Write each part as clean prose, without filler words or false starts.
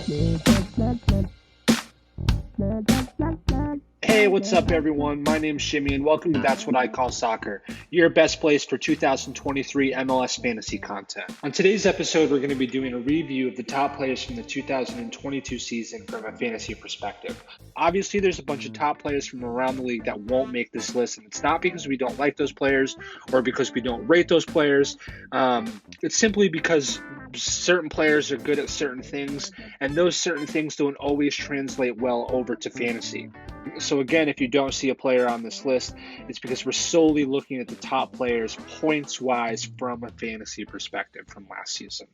Hey, what's up, everyone? My name's Shimmy, and welcome to That's What I Call Soccer, your best place for 2023 MLS fantasy content. On today's episode, we're going to be doing a review of the top players from the 2022 season from a fantasy perspective. Obviously, there's a bunch of top players from around the league that won't make this list, and it's not because we don't like those players or because we don't rate those players. It's simply because certain players are good at certain things, and those certain things don't always translate well over to fantasy. So again, if you don't see a player on this list, it's because we're solely looking at the top players points-wise from a fantasy perspective from last season.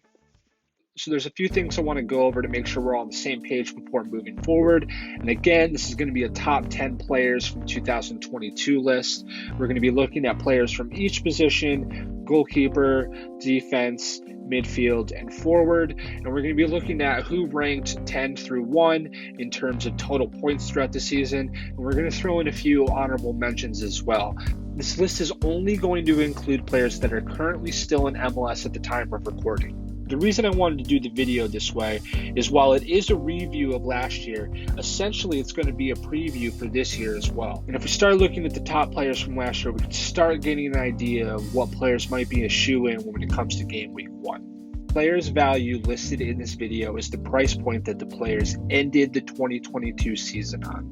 So there's a few things I want to go over to make sure we're all on the same page before moving forward. And again, this is going to be a top 10 players from 2022 list. We're going to be looking at players from each position: goalkeeper, defense, midfield, and forward. And we're going to be looking at who ranked 10 through 1 in terms of total points throughout the season. And we're going to throw in a few honorable mentions as well. This list is only going to include players that are currently still in MLS at the time of recording. The reason I wanted to do the video this way is while it is a review of last year, essentially it's going to be a preview for this year as well. And if we start looking at the top players from last year, we can start getting an idea of what players might be a shoe-in when it comes to Gameweek 1. Players' value listed in this video is the price point that the players ended the 2022 season on.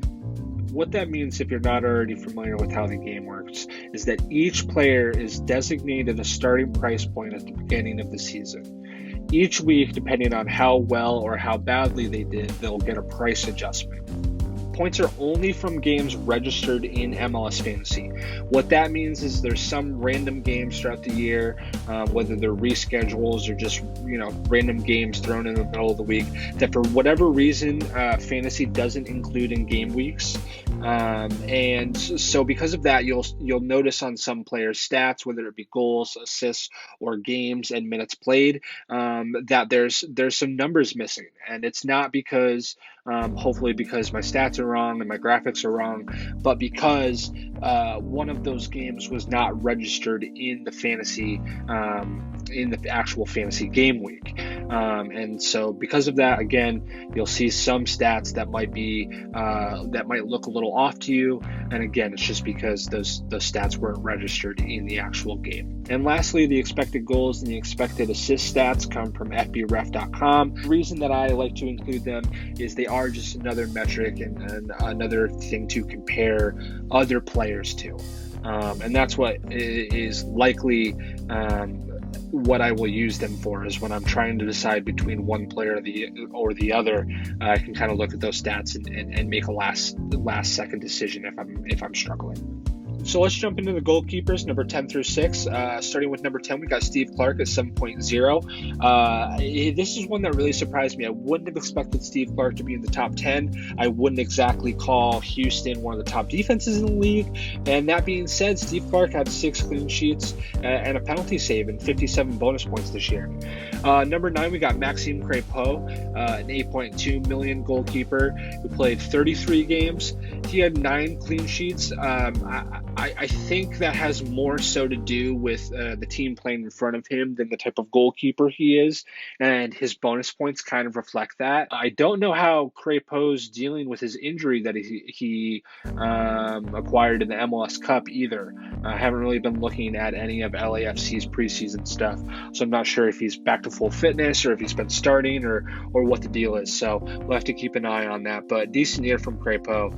What that means, if you're not already familiar with how the game works, is that each player is designated a starting price point at the beginning of the season. Each week, depending on how well or how badly they did, they'll get a price adjustment. Points are only from games registered in MLS Fantasy. What that means is there's some random games throughout the year, whether they're reschedules or just random games thrown in the middle of the week, that for whatever reason fantasy doesn't include in game weeks. And so because of that, you'll notice on some players' stats, whether it be goals, assists, or games and minutes played, that there's some numbers missing. And it's not because hopefully because my stats are wrong and my graphics are wrong, but because one of those games was not registered in the fantasy in the actual fantasy game week. And so because of that, again, you'll see some stats that might look a little off to you. And again, it's just because those stats weren't registered in the actual game. And lastly, the expected goals and the expected assist stats come from FBref.com. The reason that I like to include them is they are just another metric and another thing to compare other players to. And that's what is likely what I will use them for, is when I'm trying to decide between one player or the other. I can kind of look at those stats and make a last second decision if I'm struggling. So let's jump into the goalkeepers, number 10 through 6. Starting with number 10, we got Steve Clark at 7.0. This is one that really surprised me. I wouldn't have expected Steve Clark to be in the top 10. I wouldn't exactly call Houston one of the top defenses in the league. And that being said, Steve Clark had 6 clean sheets and a penalty save and 57 bonus points this year. Number 9, we got Maxime Crépeau, an 8.2 million goalkeeper who played 33 games. He had 9 clean sheets. I think that has more so to do with the team playing in front of him than the type of goalkeeper he is, and his bonus points kind of reflect that. I don't know how Crépeau's dealing with his injury that he acquired in the MLS Cup either. I haven't really been looking at any of LAFC's preseason stuff, so I'm not sure if he's back to full fitness or if he's been starting or what the deal is. So we'll have to keep an eye on that. But decent year from Crépeau,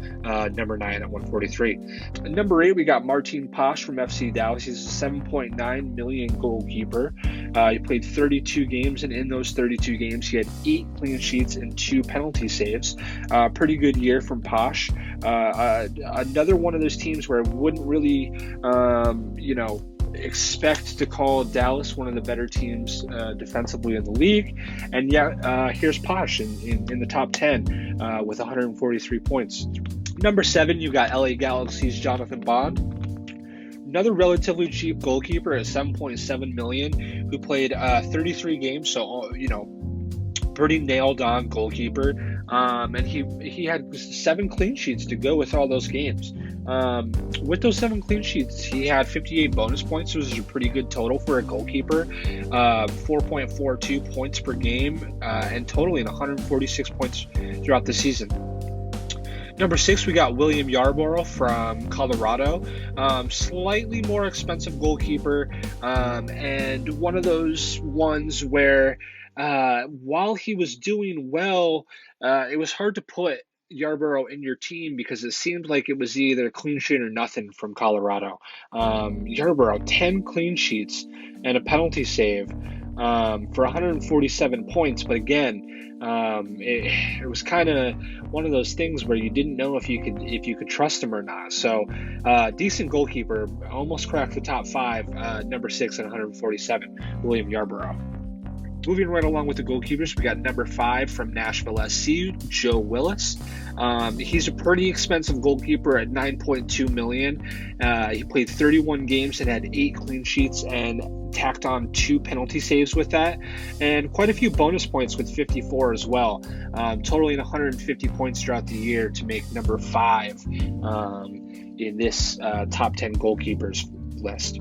number 9 at 143. Number 8, we got Martin Pash from FC Dallas. He's a 7.9 million goalkeeper. He played 32 games, and in those 32 games, he had 8 clean sheets and 2 penalty saves. Pretty good year from Pash. Another one of those teams where I wouldn't really, expect to call Dallas one of the better teams defensively in the league, and yet here's Pash in the top 10 with 143 points. Number 7, you got LA Galaxy's Jonathan Bond, another relatively cheap goalkeeper at 7.7 million, who played 33 games, so pretty nailed on goalkeeper. and he had 7 clean sheets to go with all those games. With those 7 clean sheets, he had 58 bonus points, which is a pretty good total for a goalkeeper. 4.42 points per game, and totaling 146 points throughout the season. Number 6, we got William Yarborough from Colorado. Slightly more expensive goalkeeper, and one of those ones where while he was doing well, it was hard to put Yarborough in your team because it seemed like it was either clean sheet or nothing from Colorado. Yarborough, 10 clean sheets and a penalty save for 147 points, but again, it was kind of one of those things where you didn't know if you could trust him or not. So decent goalkeeper, almost cracked the top 5. Number 6 at 147, William Yarborough. Moving right along with the goalkeepers, we got number 5 from Nashville SC, Joe Willis. He's a pretty expensive goalkeeper at $9.2 million. He played 31 games and had 8 clean sheets and tacked on 2 penalty saves with that, and quite a few bonus points with 54 as well, totaling 150 points throughout the year to make number 5 in this top 10 goalkeepers list.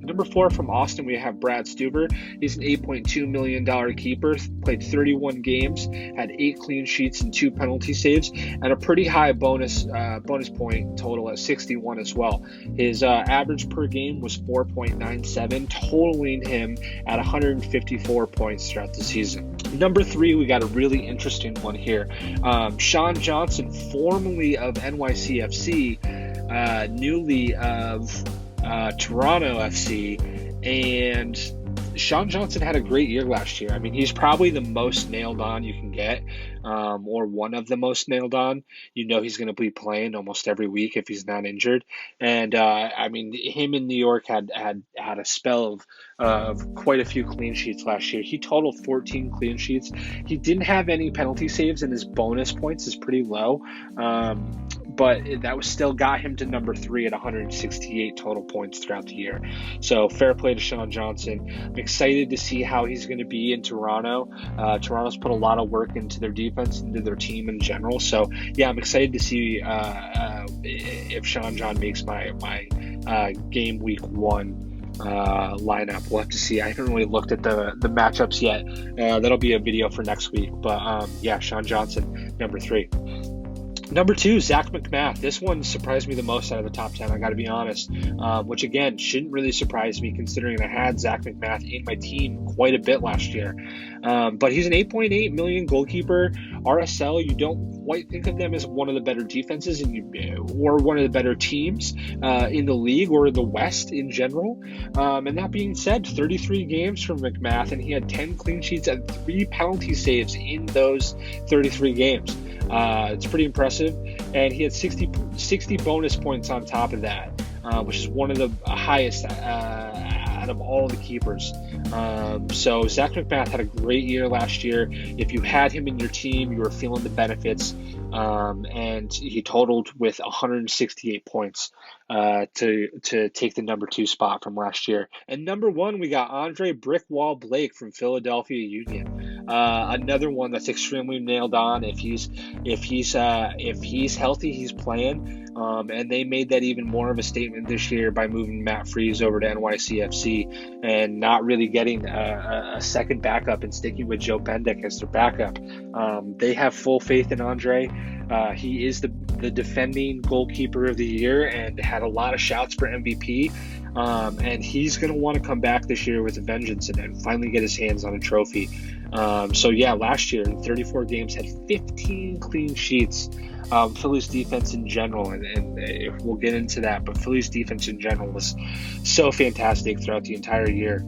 Number 4 from Austin, we have Brad Stuber. He's an $8.2 million keeper, played 31 games, had 8 clean sheets and 2 penalty saves, and a pretty high bonus point total at 61 as well. His average per game was 4.97, totaling him at 154 points throughout the season. Number 3, we got a really interesting one here. Sean Johnson, formerly of NYCFC, newly of Toronto FC, and Sean Johnson had a great year last year. I mean, he's probably the most nailed on you can get, or one of the most nailed on. You know he's going to be playing almost every week if he's not injured. And I mean, him in New York had a spell of quite a few clean sheets last year. He totaled 14 clean sheets. He didn't have any penalty saves, and his bonus points is pretty low. But that was still got him to number 3 at 168 total points throughout the year. So fair play to Sean Johnson. I'm excited to see how he's going to be in Toronto. Toronto's put a lot of work into their defense, into their team in general. So yeah, I'm excited to see if Sean John makes my game week 1 lineup. We'll have to see. I haven't really looked at the matchups yet. That'll be a video for next week. But yeah, Sean Johnson, number 3. Number 2, Zach Mcmath. This one surprised me the most out of the top 10, I got to be honest, which again shouldn't really surprise me considering I had Zach Mcmath in my team quite a bit last year. But he's an $8.8 million goalkeeper. RSL, you don't quite think of them as one of the better defenses or one of the better teams in the league or the West in general. And that being said, 33 games from Mcmath, and he had 10 clean sheets and 3 penalty saves in those 33 games. It's pretty impressive, and he had 60 bonus points on top of that, which is one of the highest out of all the keepers. So Zach Mcmath had a great year last year. If you had him in your team, you were feeling the benefits, and he totaled with 168 points to take the number 2 spot from last year. And number 1, we got Andre Brickwall Blake from Philadelphia Union. Another one that's extremely nailed on. If he's healthy, he's playing. And they made that even more of a statement this year by moving Matt Freese over to NYCFC and not really getting a second backup and sticking with Joe Bendick as their backup. They have full faith in Andre. He is the defending goalkeeper of the year and had a lot of shouts for MVP. And he's going to want to come back this year with a vengeance and finally get his hands on a trophy. So yeah, last year in 34 games had 15 clean sheets. Philly's defense in general, and we'll get into that, but Philly's defense in general was so fantastic throughout the entire year.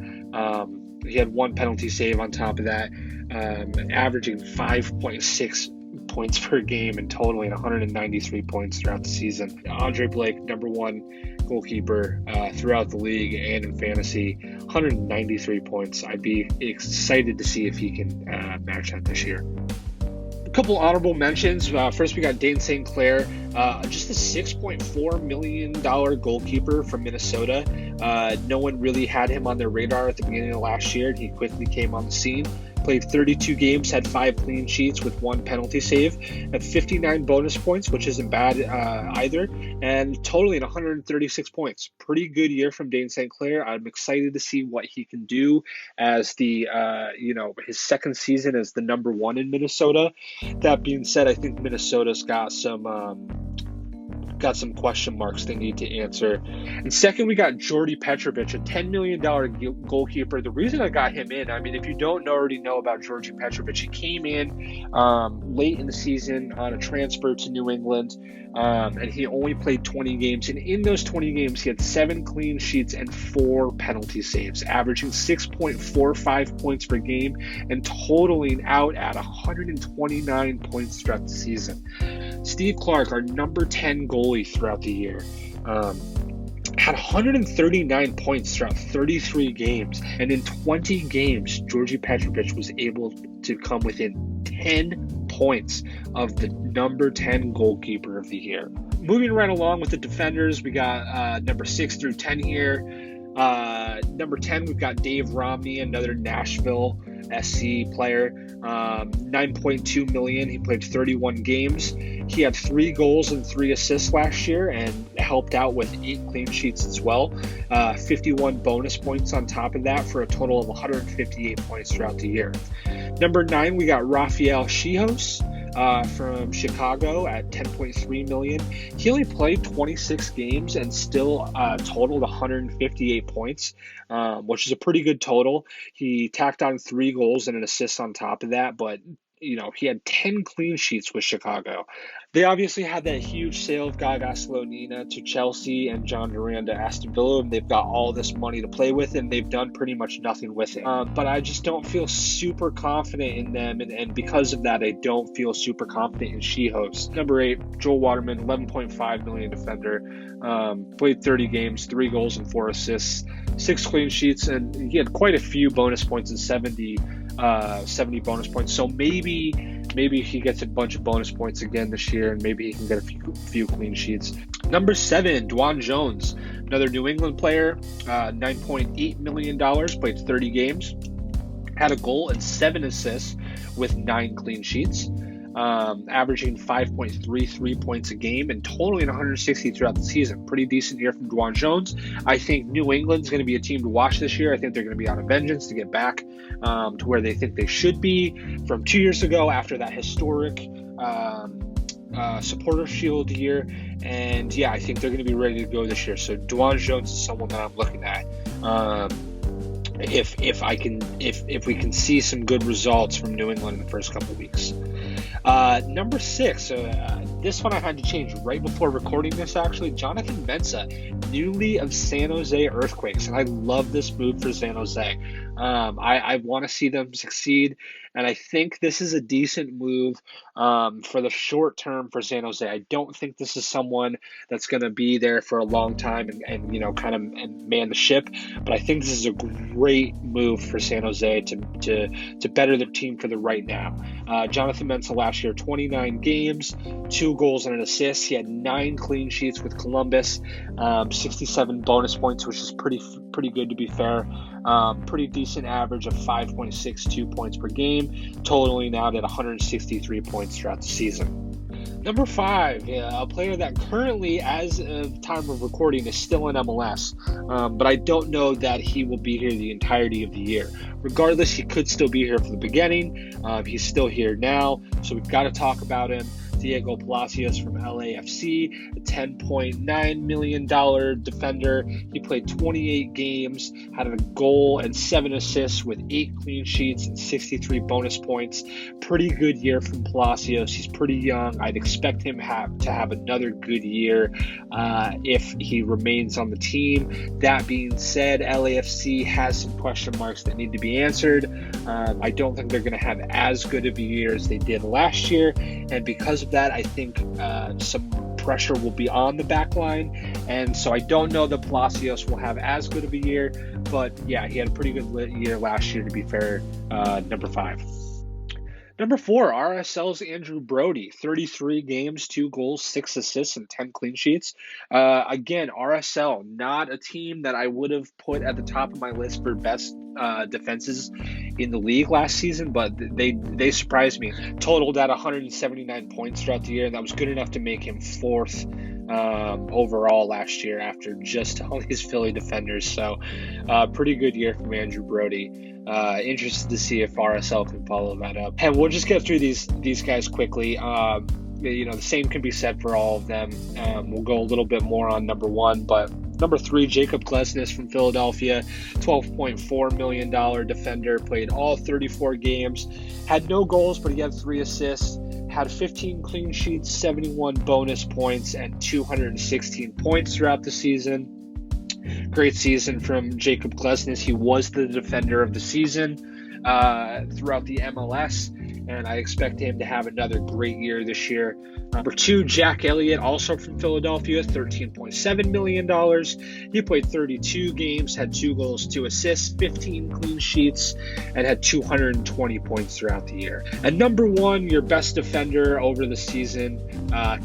He had 1 penalty save on top of that, averaging 5.6 points per game and totaling 193 points throughout the season. Andre Blake, number 1 goalkeeper throughout the league and in fantasy, 193 points. I'd be excited to see if he can match that this year. A couple honorable mentions. First, we got Dane St. Clair, just a $6.4 million goalkeeper from Minnesota. No one really had him on their radar at the beginning of last year, and he quickly came on the scene. played 32 games, had 5 clean sheets with 1 penalty save, had 59 bonus points, which isn't bad either, and totaling 136 points. Pretty good year from Dane St. Clair. I'm excited to see what he can do as the, his second season as the number 1 in Minnesota. That being said, I think Minnesota's got some question marks they need to answer. And second, we got Jordy Petrovic, a $10 million goalkeeper. The reason I got him in, if you don't already know about Jordy Petrovic, he came in late in the season on a transfer to New England, and he only played 20 games. And in those 20 games, he had 7 clean sheets and 4 penalty saves, averaging 6.45 points per game and totaling out at 129 points throughout the season. Steve Clark, our number 10 goalie throughout the year, had 139 points throughout 33 games. And in 20 games, Jordy Petrovic was able to come within 10 points of the number 10 goalkeeper of the year. Moving right along with the defenders, we got number 6 through 10 here. Number 10, we've got Dave Romney, another Nashville SC player, $9.2 million. He played 31 games. He had 3 goals and 3 assists last year and helped out with 8 clean sheets as well. 51 bonus points on top of that for a total of 158 points throughout the year. Number 9, we got Rafael Chihos from Chicago at $10.3 million. He only played 26 games and still totaled 158 points, which is a pretty good total. He tacked on 3 goals and an assist on top of that, but he had 10 clean sheets with Chicago. They obviously had that huge sale of Gaga Slonina to Chelsea and John Duran to Aston Villa, and they've got all this money to play with, and they've done pretty much nothing with it. But I just don't feel super confident in them, and because of that, I don't feel super confident in Chihos. Number 8, Joel Waterman, $11.5 million defender, played 30 games, 3 goals and 4 assists, 6 clean sheets, and he had quite a few bonus points and 70 bonus points. So maybe he gets a bunch of bonus points again this year, and maybe he can get a few clean sheets. Number 7, Dwan Jones, another New England player, $9.8 million, played 30 games, had a goal and 7 assists with 9 clean sheets, averaging 5.33 points a game and totaling 160 throughout the season. Pretty decent year from Dwan Jones. I think New England's going to be a team to watch this year. I think they're going to be on a vengeance to get back to where they think they should be from 2 years ago after that historic supporter shield year. And yeah, I think they're going to be ready to go this year. So Dwan Jones is someone that I'm looking at. If we can see some good results from New England in the first couple of weeks. Number 6, this one I had to change right before recording this, actually. Jonathan Mensah, newly of San Jose Earthquakes, and I love this move for San Jose. I want to see them succeed, and I think this is a decent move for the short term for San Jose. I don't think this is someone that's going to be there for a long time and man the ship, but I think this is a great move for San Jose to better their team for the right now. Jonathan Mensah last year, 29 games, 2 goals and an assist. He had 9 clean sheets with Columbus, 67 bonus points, which is pretty good to be fair. Pretty decent average of 5.62 points per game, totaling out at 163 points throughout the season. Number 5, a player that currently, as of time of recording, is still in MLS, but I don't know that he will be here the entirety of the year. Regardless, he could still be here for the beginning. He's still here now, so we've got to talk about him. Diego Palacios from LAFC, a $10.9 million defender. He played 28 games, had a goal and 7 assists with 8 clean sheets and 63 bonus points. Pretty good year from Palacios. He's pretty young. I'd expect him to have another good year if he remains on the team. That being said, LAFC has some question marks that need to be answered. I don't think they're going to have as good of a year as they did last year, and because of that, I think some pressure will be on the back line, and so I don't know that Palacios will have as good of a year, but yeah, he had a pretty good year last year, to be fair. Number 5. Number 4, RSL's Andrew Brody, 33 games, 2 goals, 6 assists, and 10 clean sheets. Again, RSL, not a team that I would have put at the top of my list for best defenses in the league last season, but they surprised me. Totaled at 179 points throughout the year, and that was good enough to make him 4th overall last year after just all his Philly defenders. So pretty good year from Andrew Brody. Interested to see if RSL can follow that up. And we'll just get through these guys quickly. The same can be said for all of them. We'll go a little bit more on number 1, but number 3, Jacob Glesnes from Philadelphia, $12.4 million defender, played all 34 games, had no goals, but he had 3 assists, had 15 clean sheets, 71 bonus points, and 216 points throughout the season. Great season from Jacob Glesnes. He was the defender of the season throughout the MLS, and I expect him to have another great year this year. Number 2, Jack Elliott, also from Philadelphia, $13.7 million. He played 32 games, had 2 goals, 2 assists, 15 clean sheets, and had 220 points throughout the year. And number 1, your best defender over the season,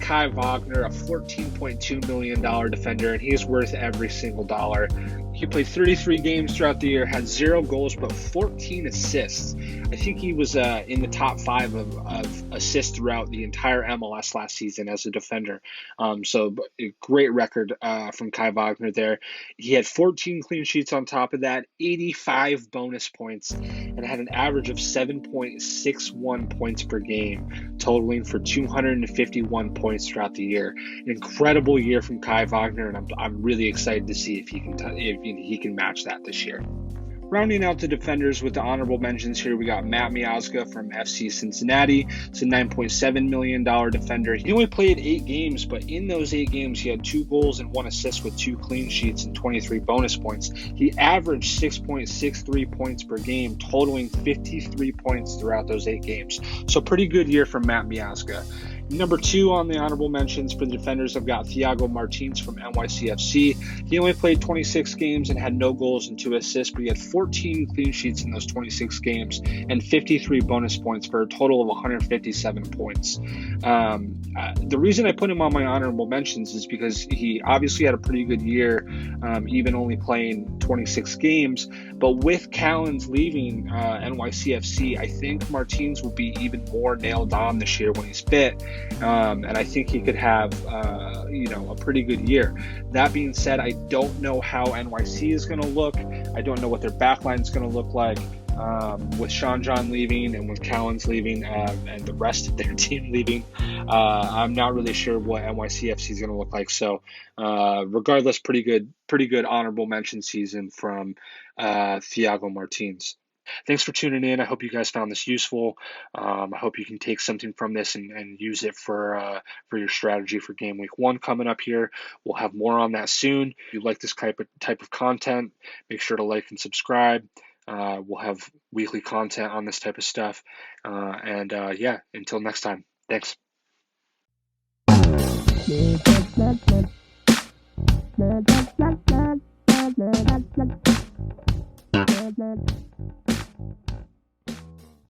Kai Wagner, a $14.2 million defender, and he's worth every single dollar. He played 33 games throughout the year, had 0 goals, but 14 assists. I think he was in the top 5 of assists throughout the entire MLS last season as a defender. So a great record from Kai Wagner there. He had 14 clean sheets on top of that, 85 bonus points, and had an average of 7.61 points per game, totaling for 251 points throughout the year. An incredible year from Kai Wagner, and I'm really excited to see if he can match that this year. Rounding out the defenders with the honorable mentions here, we got Matt Miazga from FC Cincinnati. It's a $9.7 million defender. He only played 8 games, but in those 8 games, he had 2 goals and 1 assist with 2 clean sheets and 23 bonus points. He averaged 6.63 points per game, totaling 53 points throughout those 8 games. So pretty good year from Matt Miazga. Number 2 on the honorable mentions for the defenders, I've got Thiago Martins from NYCFC. He only played 26 games and had no goals and 2 assists, but he had 14 clean sheets in those 26 games and 53 bonus points for a total of 157 points. The reason I put him on my honorable mentions is because he obviously had a pretty good year, even only playing 26 games. But with Callens leaving NYCFC, I think Martins will be even more nailed on this year when he's fit. And I think he could have, a pretty good year. That being said, I don't know how NYC is going to look. I don't know what their backline is going to look like with Sean John leaving and with Callens leaving and the rest of their team leaving. I'm not really sure what NYCFC is going to look like. So regardless, pretty good honorable mention season from Thiago Martins. Thanks for tuning in. I hope you guys found this useful. I hope you can take something from this and use it for your strategy for Game Week 1 coming up here. We'll have more on that soon. If you like this type of content, make sure to like and subscribe. We'll have weekly content on this type of stuff. Until next time. Thanks.